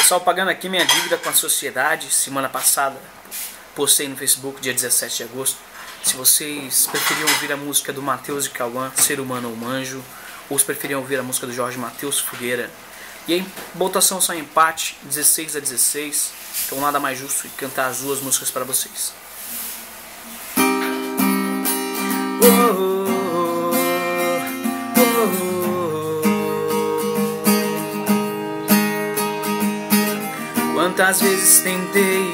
Pessoal, pagando aqui minha dívida com a sociedade. Semana passada postei no Facebook, dia 17 de agosto. Se vocês preferiam ouvir a música do Matheus e Cauã, Ser Humano ou Manjo, ou se preferiam ouvir a música do Jorge Matheus, Fogueira. E aí, votação só empate, 16 a 16. Então nada mais justo que cantar as duas músicas para vocês. Quantas vezes tentei,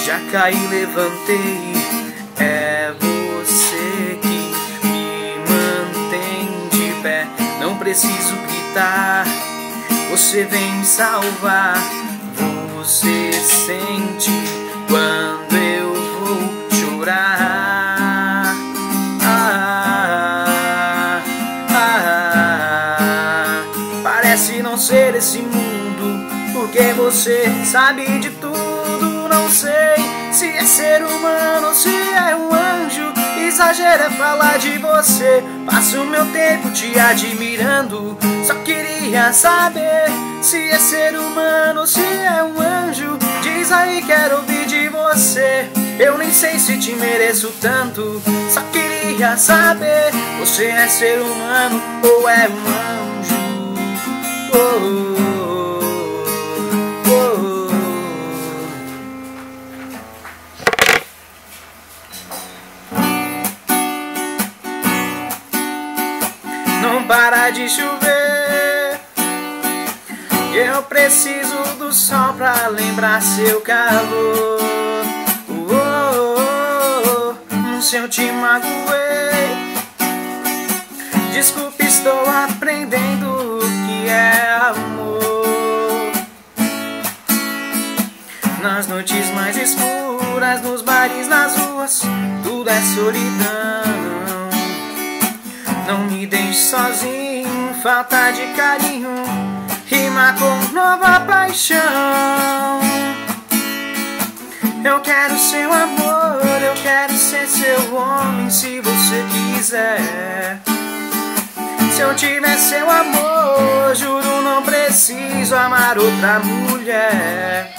já caí, levantei. É você que me mantém de pé. Não preciso gritar, você vem me salvar. Você sente quando eu vou chorar. Parece não ser esse mundo, porque você sabe de tudo. Não sei se é ser humano ou se é um anjo. Exagero é falar de você. Passo meu tempo te admirando. Só queria saber se é ser humano ou se é um anjo. Diz aí, quero ouvir de você. Eu nem sei se te mereço tanto. Só queria saber, você é ser humano ou é um anjo? Não para de chover, eu preciso do sol pra lembrar seu calor. Se eu te magoei, desculpe, estou aprendendo o que é amor. Nas noites mais escuras, nos bares, nas ruas, tudo é solidão. Não me deixe sozinho, falta de carinho rima com nova paixão. Eu quero seu amor, eu quero ser seu homem, se você quiser. Se eu tiver seu amor, juro não preciso amar outra mulher.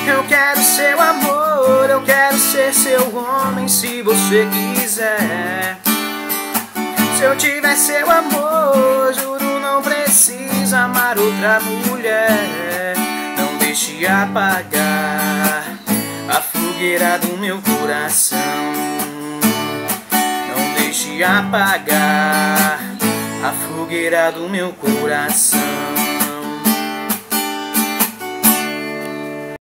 Eu quero seu amor, eu quero ser seu homem, se você quiser. Se eu tiver seu amor, juro não preciso amar outra mulher. Não deixe apagar a fogueira do meu coração. Não deixe apagar a fogueira do meu coração.